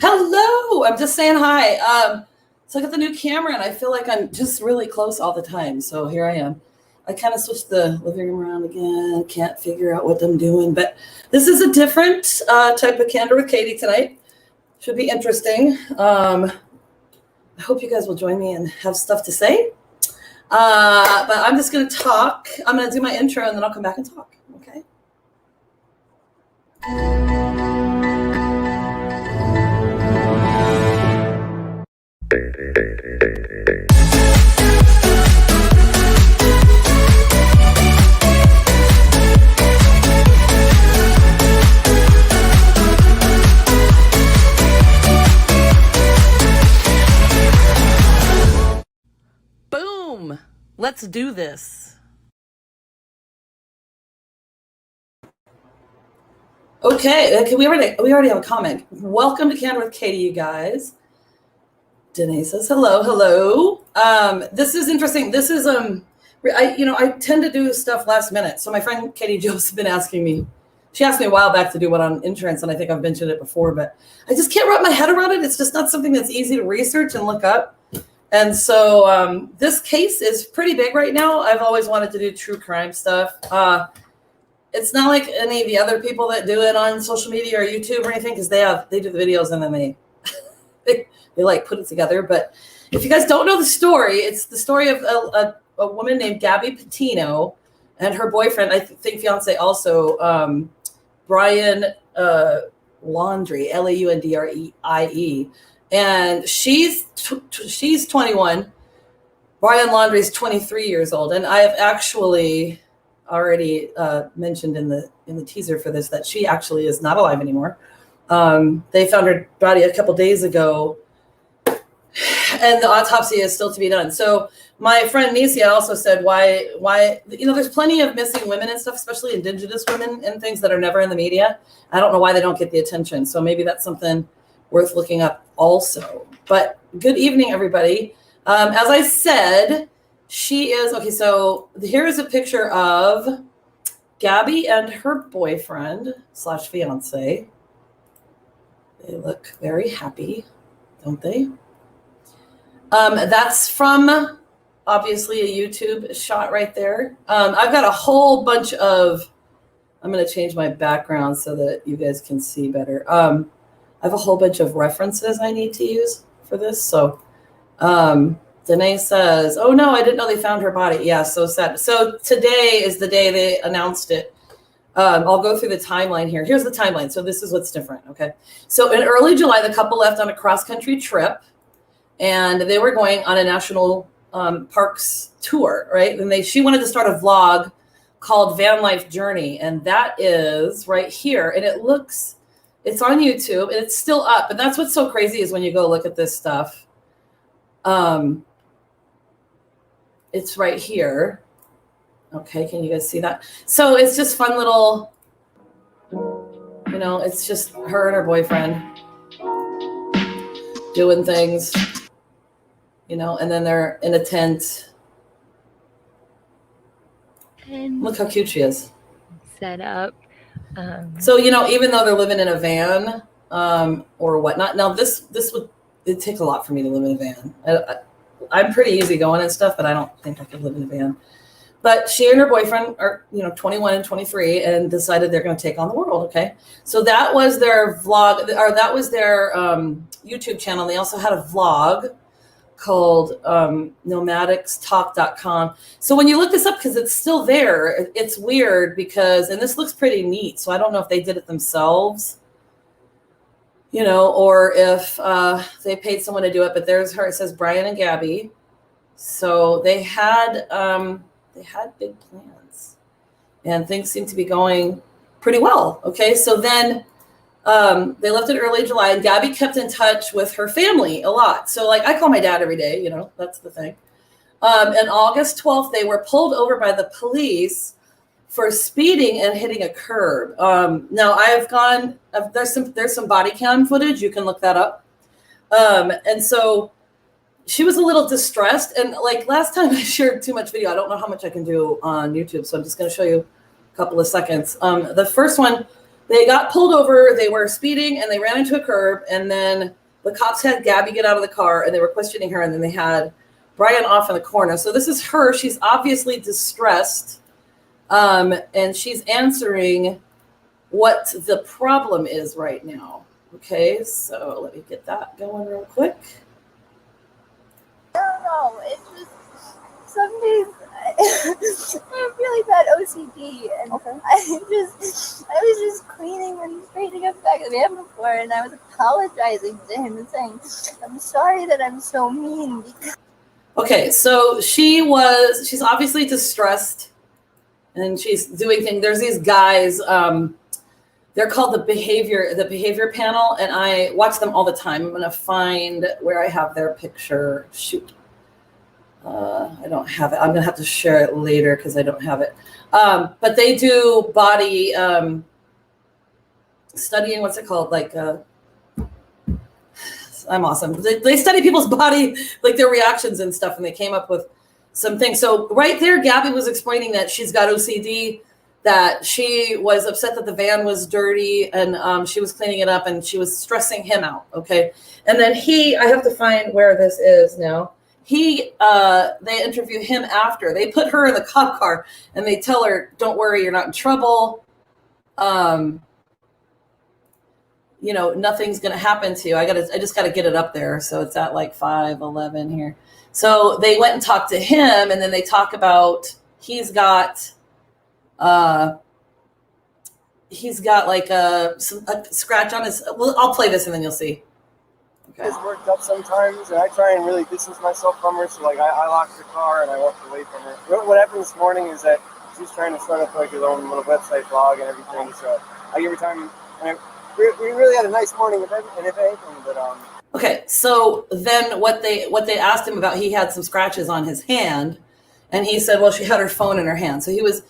Hello. I'm just saying hi. So I got the new camera and I feel like I'm just really close all the time. So here I am. I kind of switched the living room around again. Can't figure out what I'm doing, but this is a different type of Kandor with Katie tonight. Should be interesting. I hope you guys will join me and have stuff to say. But I'm just going to talk. I'm going to do my intro and then I'll come back and talk. Okay. Boom. Let's do this. Okay, we already have a comment. Welcome to Kandor with Katie, you guys. Danae says hello. This is interesting. This is I tend to do stuff last minute. So my friend Katie Joe's been asking me. She asked me a while back to do one on insurance, and I think I've mentioned it before, but I just can't wrap my head around it. It's just not something that's easy to research and look up. And so this case is pretty big right now. I've always wanted to do true crime stuff. It's not like any of the other people that do it on social media or YouTube or anything, because they do the videos and then they like put it together. But if you guys don't know the story, it's the story of a woman named Gabby Petito and her boyfriend, I think fiance also, Brian Laundrie, Laundrie. And she's 21. Brian Laundrie's 23 years old. And I have actually already mentioned in the teaser for this that she actually is not alive anymore. They found her body a couple days ago, and the autopsy is still to be done. So my friend Nisia also said, why, there's plenty of missing women and stuff, especially Indigenous women and things that are never in the media. I don't know why they don't get the attention. So maybe that's something worth looking up also. But good evening, everybody. As I said, she is, okay, so here is a picture of Gabby and her boyfriend / fiance. They look very happy, don't they? That's from, obviously, a YouTube shot right there. I've got a whole bunch of, I'm going to change my background so that you guys can see better. I have a whole bunch of references I need to use for this. So Danae says, oh, no, I didn't know they found her body. Yeah, so sad. So today is the day they announced it. I'll go through the timeline here. Here's the timeline. So this is what's different, okay? So in early July, the couple left on a cross-country trip, and they were going on a national parks tour, right? And she wanted to start a vlog called Van Life Journey, and that is right here. And it's on YouTube, and it's still up. And that's what's so crazy is when you go look at this stuff. It's right here. Okay, can you guys see that? So it's just fun little, it's just her and her boyfriend doing things, and then they're in a tent. And look how cute she is. Set up. So, even though they're living in a van or whatnot, now it'd take a lot for me to live in a van. I'm pretty easygoing and stuff, but I don't think I could live in a van. But she and her boyfriend are, 21 and 23 and decided they're going to take on the world. Okay. So that was their vlog, or that was their YouTube channel. They also had a vlog called nomadicstalk.com. So when you look this up, because it's still there, it's weird because, and this looks pretty neat. So I don't know if they did it themselves, or if they paid someone to do it, but there's her, it says Brian and Gabby. So they had big plans and things seem to be going pretty well. Okay. So then they left in early July, and Gabby kept in touch with her family a lot. So like I call my dad every day, that's the thing. And August 12th, they were pulled over by the police for speeding and hitting a curb. Now there's some body cam footage. You can look that up. And so she was a little distressed. And like last time I shared too much video, I don't know how much I can do on YouTube. So I'm just going to show you a couple of seconds. The first one They got pulled over. They were speeding and they ran into a curb. And then the cops had Gabby get out of the car and they were questioning her. And then they had Brian off in the corner. So this is her. She's obviously distressed. And she's answering what the problem is right now. Okay, so let me get that going real quick. I don't know. It's just some days I have really bad OCD, and I was just cleaning and straightening up back the van before, and I was apologizing to him and saying, "I'm sorry that I'm so mean." Okay, so she's obviously distressed, and she's doing things. There's these guys. They're called the behavior panel, and I watch them all the time. I'm gonna find where I have their picture. Shoot, I don't have it. I'm gonna have to share it later because I don't have it. But they do body studying. What's it called? Like, I'm awesome. They study people's body, like their reactions and stuff, and they came up with some things. So right there, Gabby was explaining that she's got OCD. That she was upset that the van was dirty and she was cleaning it up and she was stressing him out. Okay. And then I have to find where this is now. They interview him after. They put her in the cop car and they tell her, don't worry, you're not in trouble. Nothing's going to happen to you. I just got to get it up there. So it's at like 5:11 here. So they went and talked to him and then they talk about, he's got like a scratch on his. Well, I'll play this and then you'll see. Okay. It's worked up sometimes, and I try and really distance myself from her. So, like, I locked the car and I walked away from her. What happened this morning is that she's trying to start up like her own little website blog and everything. So I give her time. And we really had a nice morning, if anything. But Okay, so then what they asked him about, he had some scratches on his hand, and he said, well, she had her phone in her hand. So he was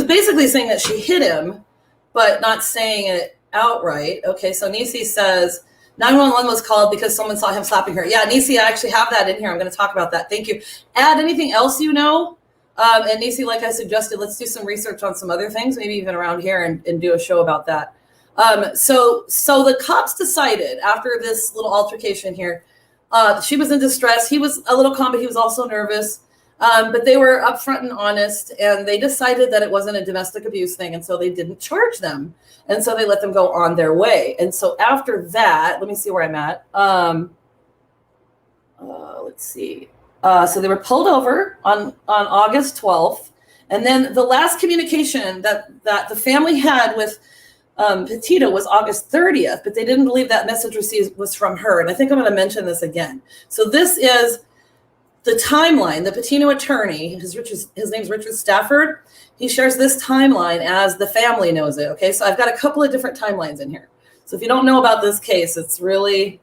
basically saying that she hit him, but not saying it outright. Okay, so Nisi says 911 was called because someone saw him slapping her. Yeah, Nisi, I actually have that in here. I'm going to talk about that. Thank you. Add anything else you know. And Nisi, like I suggested, let's do some research on some other things, maybe even around here, and do a show about that. So the cops decided after this little altercation here, she was in distress. He was a little calm, but he was also nervous. But they were upfront and honest, and they decided that it wasn't a domestic abuse thing, and so they didn't charge them, and so they let them go on their way. And so after that, let me see where I'm at. Let's see. So they were pulled over on August 12th, and then the last communication that the family had with Petito was August 30th, but they didn't believe that message received was from her. And I think I'm going to mention this again. So this is the timeline. The Petito attorney, his name's Richard Stafford. He shares this timeline as the family knows it. Okay, so I've got a couple of different timelines in here. So if you don't know about this case, it's really,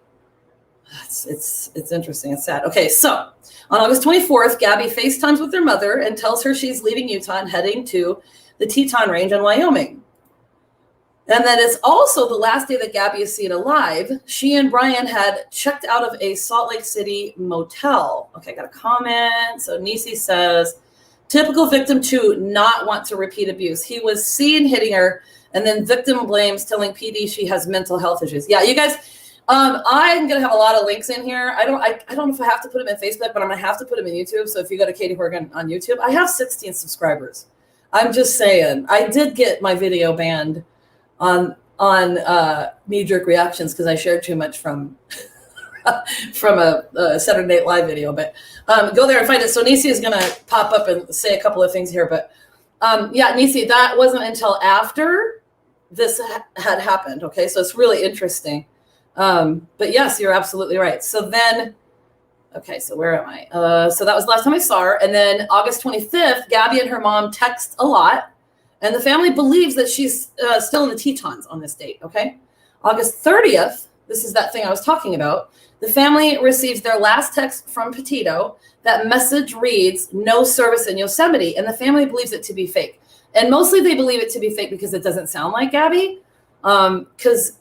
it's interesting. It's sad. Okay, so on August 24th, Gabby FaceTimes with her mother and tells her she's leaving Utah and heading to the Teton Range in Wyoming. And then it's also the last day that Gabby is seen alive. She and Brian had checked out of a Salt Lake City motel. Okay, I got a comment. So Nisi says, typical victim to not want to repeat abuse. He was seen hitting her, and then victim blames, telling PD she has mental health issues. Yeah, you guys, I'm gonna have a lot of links in here. I don't know if I have to put them in Facebook, but I'm gonna have to put them in YouTube. So if you go to Katie Horgan on YouTube, I have 16 subscribers. I'm just saying, I did get my video banned on knee-jerk reactions because I shared too much from a Saturday Night Live video. But go there and find it. So Nisi is going to pop up and say a couple of things here. But yeah, Nisi, that wasn't until after this had happened. Okay, so it's really interesting. But yes, you're absolutely right. So then, okay, so where am I? So that was the last time I saw her. And then August 25th, Gabby and her mom text a lot. And the family believes that she's still in the Tetons on this date, okay? August 30th, this is that thing I was talking about. The family receives their last text from Petito. That message reads, no service in Yosemite. And the family believes it to be fake. And mostly they believe it to be fake because it doesn't sound like Gabby. Because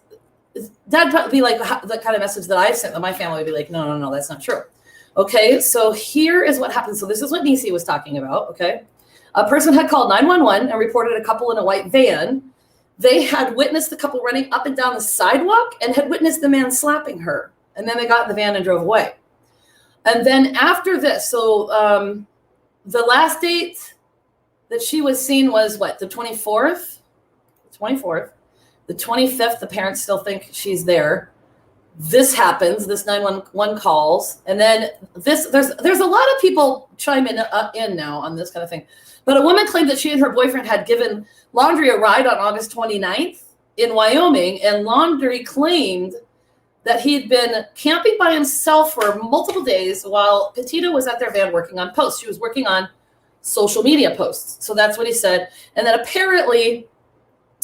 that'd be like the kind of message that I sent, that my family would be like, no, that's not true. Okay, so here is what happened. So this is what Nisi was talking about, okay? A person had called 911 and reported a couple in a white van they had witnessed the couple running up and down the sidewalk and had witnessed the man slapping her. And then they got in the van and drove away. And then after this, so the last date that she was seen was what, the 24th? The 24th. The 25th, the parents still think she's there. This happens, this 911 calls. And then there's a lot of people chime in now on this kind of thing. But a woman claimed that she and her boyfriend had given Laundrie a ride on August 29th in Wyoming. And Laundrie claimed that he had been camping by himself for multiple days while Petito was at their van working on posts. She was working on social media posts. So that's what he said. And then apparently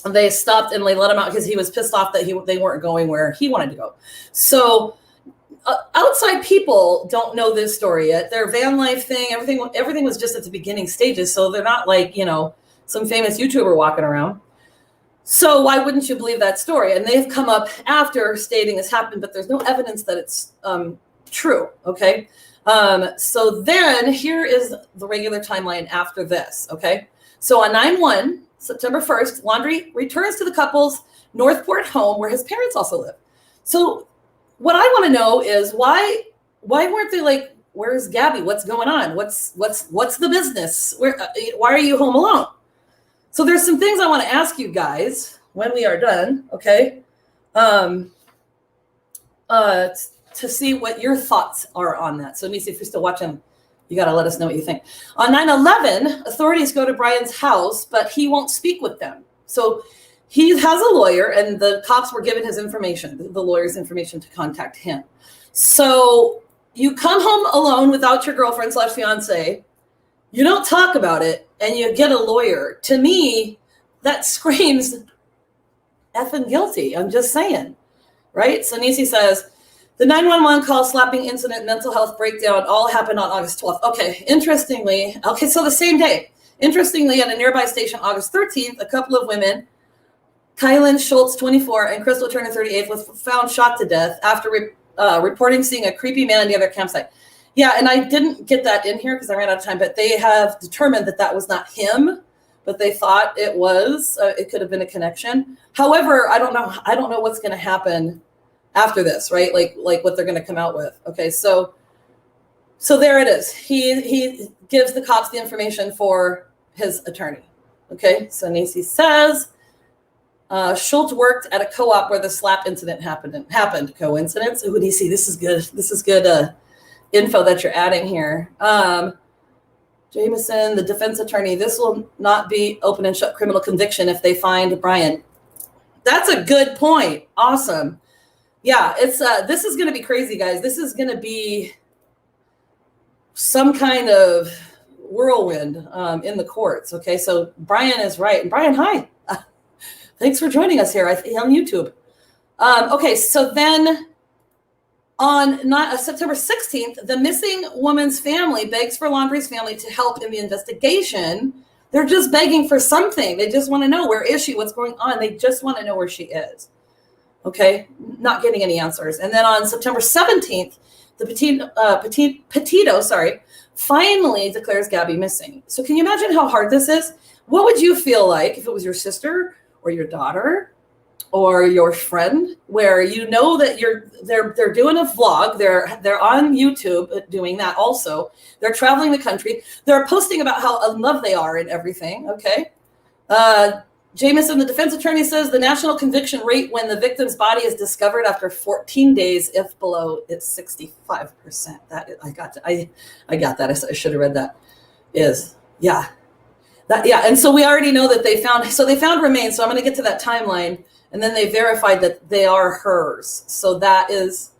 they stopped and they let him out because he was pissed off that they weren't going where he wanted to go. So outside people don't know this story yet. Their van life thing, everything was just at the beginning stages. So they're not like, some famous YouTuber walking around. So why wouldn't you believe that story? And they've come up after stating this happened, but there's no evidence that it's true. Okay. So then here is the regular timeline after this. Okay. So on 9/1, September 1st, Laundrie returns to the couple's Northport home where his parents also live. So what I want to know is why weren't they like, where's Gabby? What's going on? What's the business? Why are you home alone? So there's some things I want to ask you guys when we are done, okay? To see what your thoughts are on that. So Nisi, if you're still watching, you got to let us know what you think. On 9/11, authorities go to Brian's house, but he won't speak with them. So he has a lawyer, and the cops were given his information, the lawyer's information to contact him. So you come home alone without your girlfriend / fiance. You don't talk about it, and you get a lawyer. To me, that screams effing guilty. I'm just saying, right? So Nisi says, the 911 call, slapping incident, mental health breakdown all happened on August 12th. Okay, so the same day. Interestingly, at a nearby station, August 13th, a couple of women, Kylan Schultz, 24, and Crystal Turner, 38, was found shot to death after reporting seeing a creepy man near their campsite. Yeah, and I didn't get that in here because I ran out of time, but they have determined that was not him, but they thought it was. It could have been a connection. However, I don't know what's going to happen after this, right? Like what they're going to come out with. Okay, so there it is. He gives the cops the information for his attorney. Okay, so Nisi says Schultz worked at a co-op where the slap incident happened. Coincidence? Ooh, Nisi, this is good. This is good info that you're adding here. Jameson, the defense attorney, this will not be open and shut criminal conviction if they find Brian. That's a good point. Awesome. Yeah, it's this is going to be crazy, guys. This is going to be some kind of whirlwind in the courts. Okay, so Brian is right. And Brian, hi. Thanks for joining us here on YouTube. Okay, so then on September 16th, the missing woman's family begs for Laundrie's family to help in the investigation. They're just begging for something. They just want to know, where is she? What's going on? They just want to know where she is. Okay, not getting any answers. And then on September 17th, the Petito, finally declares Gabby missing. So can you imagine how hard this is? What would you feel like if it was your sister or your daughter or your friend, where you know that they're doing a vlog, they're on YouTube doing that also. They're traveling the country. They're posting about how in love they are and everything, okay? Jameson, the defense attorney, says the national conviction rate when the victim's body is discovered after 14 days, if below, it's 65%. I got that. I should have read that. And so we already know that they found remains. So I'm going to get to that timeline, and then they verified that they are hers. So that is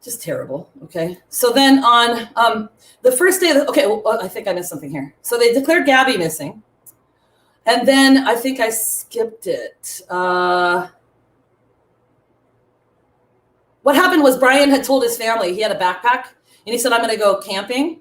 just terrible. Okay. So then on the first day I think I missed something here. So they declared Gabby missing. And then I think I skipped it. What happened was Brian had told his family he had a backpack, and he said, I'm going to go camping,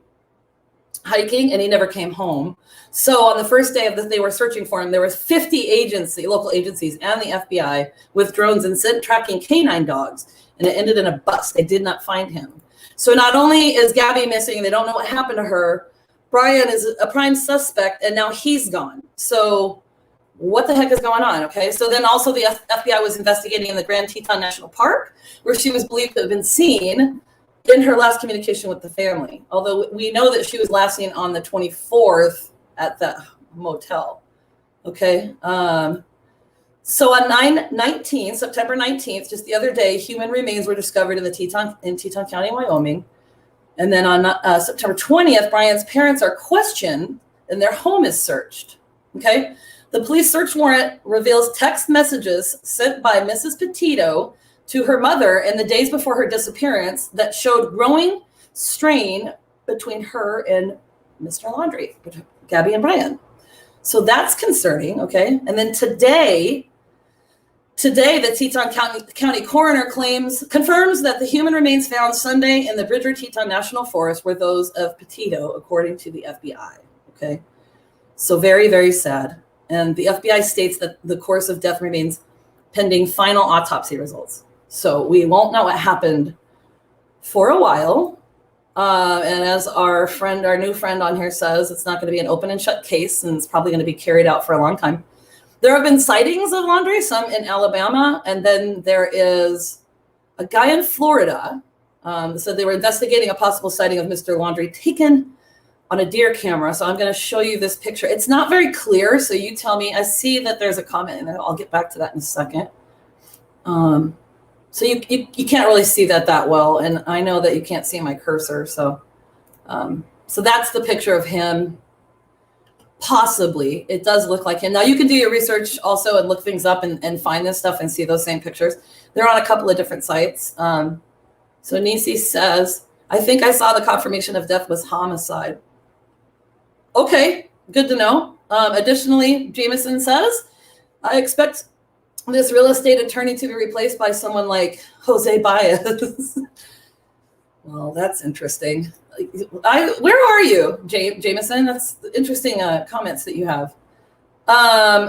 hiking, and he never came home. So on the first day they were searching for him, there was 50 local agencies and the FBI with drones and sent tracking canine dogs, and it ended in a bust. They did not find him. So not only is Gabby missing, they don't know what happened to her, Brian is a prime suspect, and now he's gone. So what the heck is going on? Okay, so then also the FBI was investigating in the Grand Teton National Park, where she was believed to have been seen in her last communication with the family. Although we know that she was last seen on the 24th at the motel. Okay. So on September 19th, just the other day, human remains were discovered in Teton County, Wyoming. And then on September 20th, Brian's parents are questioned and their home is searched. Okay. The police search warrant reveals text messages sent by Mrs. Petito to her mother in the days before her disappearance that showed growing strain between her and Mr. Laundrie, Gabby and Brian. So that's concerning, okay? And then today, the Teton County coroner confirms that the human remains found Sunday in the Bridger-Teton National Forest were those of Petito, according to the FBI, okay? So very, very sad. And the FBI states that the course of death remains pending final autopsy results. So we won't know what happened for a while. And as our new friend on here says, it's not going to be an open and shut case, and it's probably going to be carried out for a long time. There have been sightings of Laundrie, some in Alabama, and then there is a guy in Florida. So they were investigating a possible sighting of Mr. Laundrie taken on a deer camera. So I'm going to show you this picture. It's not very clear, so you tell me. I see that there's a comment, and I'll get back to that in a second. So you can't really see that well, and I know that you can't see my cursor. So that's the picture of him. Possibly, it does look like him. Now you can do your research also and look things up and find this stuff and see those same pictures. They're on a couple of different sites. So Nisi says, I think I saw the confirmation of death was homicide. Okay, good to know. Additionally, Jameson says, I expect this real estate attorney to be replaced by someone like Jose Baez. Well, that's interesting. Where are you, Jameson? That's interesting comments that you have.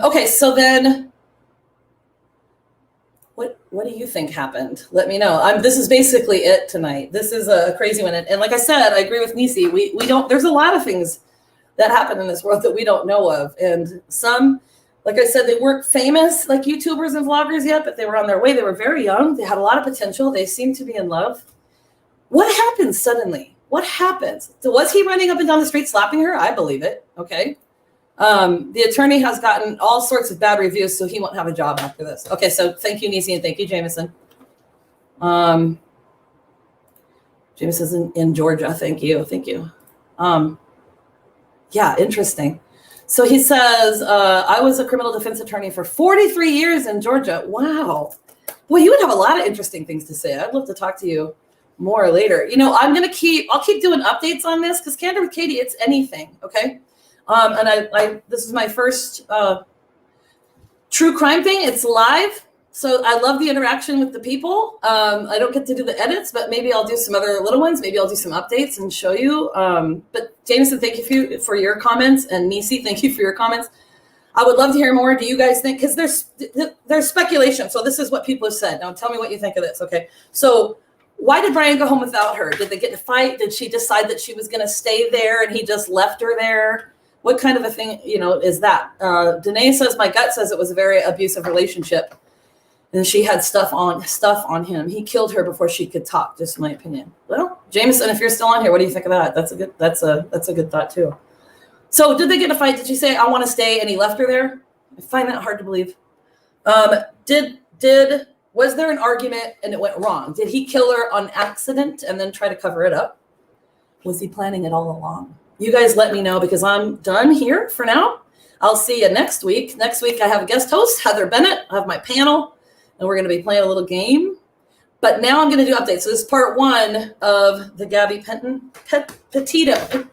Okay, so then what do you think happened? Let me know. This is basically it tonight. This is a crazy one. And like I said, I agree with Nisi. We don't, there's a lot of things that happen in this world that we don't know of. And some, like I said, they weren't famous like YouTubers and vloggers yet, but they were on their way. They were very young. They had a lot of potential. They seemed to be in love. What happened suddenly? What happened? So was he running up and down the street slapping her? I believe it. Okay. The attorney has gotten all sorts of bad reviews, so he won't have a job after this. Okay, so thank you, Nisi, and thank you, Jameson. Jameson's in Georgia. Thank you. Thank you. Yeah, interesting. So he says, I was a criminal defense attorney for 43 years in Georgia. Wow. Boy, you would have a lot of interesting things to say. I'd love to talk to you more later. You know, I'll keep doing updates on this because Kandor with Katie, it's anything. Okay. And this is my first true crime thing. It's live. So I love the interaction with the people. I don't get to do the edits, but maybe I'll do some other little ones. Maybe I'll do some updates and show you. But Jameson, thank you for your comments. And Nisi, thank you for your comments. I would love to hear more. Do you guys think, because there's speculation. So this is what people have said. Now tell me what you think of this. Okay. So why did Brian go home without her? Did they get in a fight? Did she decide that she was going to stay there and he just left her there? What kind of a thing, is that? Danae says, my gut says it was a very abusive relationship. And she had stuff on him. He killed her before she could talk, just my opinion. Well, Jameson, if you're still on here, what do you think of that? That's a good thought too. So did they get in a fight? Did she say, I want to stay, and he left her there? I find that hard to believe. Was there an argument and it went wrong? Did he kill her on accident and then try to cover it up? Was he planning it all along? You guys let me know, because I'm done here for now. I'll see you next week. Next week I have a guest host, Heather Bennett. I have my panel, and we're going to be playing a little game. But now I'm going to do updates. So this is part 1 of the Gabby Petito.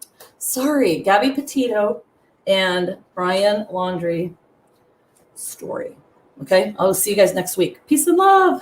Gabby Petito and Brian Laundrie story. Okay, I'll see you guys next week. Peace and love.